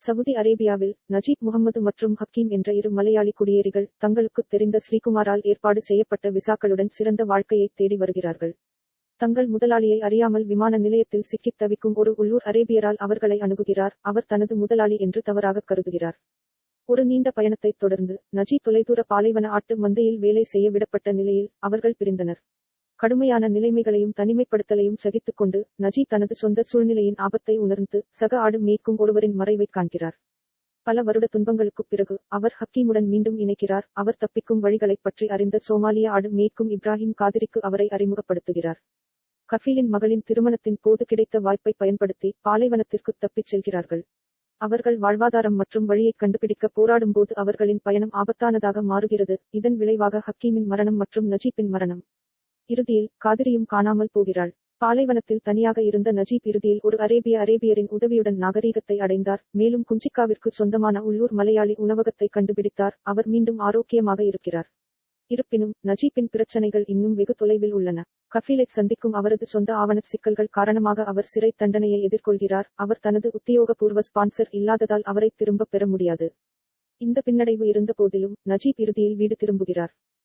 Saudi அரேபியாவில் Najib Muhammad மற்றும் ஹக்கீம் என்ற இரு மலையாளி குடியேறிகள் தங்களுக்குத் தெரிந்த ஸ்ரீகுமாரால் ஏற்பாடு செய்யப்பட்ட விசாக்களுடன் சிறந்த வாழ்க்கையை தேடி வருகிறார்கள். தங்கள் முதலாளியை அறியாமல் விமான நிலையத்தில் சிக்கித் தவிக்கும் ஒரு உள்ளூர் அரேபியரால் அவர்களை அணுகுகிறார். அவர் தனது முதலாளி என்று தவறாக கருதுகிறார். ஒரு நீண்ட பயணத்தைத் தொடர்ந்து நஜீப் தொலைதூர பாலைவன ஆட்டு மந்தையில் வேலை செய்ய விடப்பட்ட நிலையில் அவர்கள் பிரிந்தனர். கடுமையான நிலைமைகளையும் தனிமைப்படுத்தலையும் சகித்துக்கொண்டு நஜீப் தனது சொந்த சூழ்நிலையின் ஆபத்தை உணர்ந்து சக ஆடு மேய்க்கும் ஒருவரின் மறைவைக் காண்கிறார். பல வருட துன்பங்களுக்குப் பிறகு அவர் ஹக்கீமுடன் மீண்டும் இணைக்கிறார். அவர் தப்பிக்கும் வழிகளைப் பற்றி அறிந்த சோமாலிய ஆடு மேய்க்கும் இப்ராஹிம் காதிரிக்கு அவரை அறிமுகப்படுத்துகிறார். கஃபீலின் மகளின் திருமணத்தின் போது கிடைத்த வாய்ப்பை பயன்படுத்தி பாலைவனத்திற்கு தப்பிச் செல்கிறார்கள். அவர்கள் வாழ்வாதாரம் மற்றும் வழியைக் கண்டுபிடிக்க போராடும்போது அவர்களின் பயணம் ஆபத்தானதாக மாறுகிறது. இதன் விளைவாக ஹக்கீமின் மரணம் மற்றும் நஜீப்பின் மரணம். இறுதியில் காதிரியும் காணாமல் போகிறாள். பாலைவனத்தில் தனியாக இருந்த நஜீப் இறுதியில் ஒரு அரேபியரின் உதவியுடன் நாகரீகத்தை அடைந்தார். மேலும் குஞ்சிக்காவிற்கு சொந்தமான உள்ளூர் மலையாளி உணவகத்தை கண்டுபிடித்தார். அவர் மீண்டும் ஆரோக்கியமாக இருக்கிறார். இருப்பினும் நஜீப்பின் பிரச்சனைகள் இன்னும் வெகு தொலைவில் உள்ளன. கஃபீலைச் சந்திக்கும் அவரது சொந்த ஆவணச் சிக்கல்கள் காரணமாக அவர் சிறைத் தண்டனையை எதிர்கொள்கிறார். அவர் தனது உத்தியோகபூர்வ ஸ்பான்சர் இல்லாததால் அவரை திரும்பப் பெற முடியாது. இந்த பின்னடைவு இருந்த போதிலும் நஜீப் இறுதியில் வீடு திரும்புகிறார்.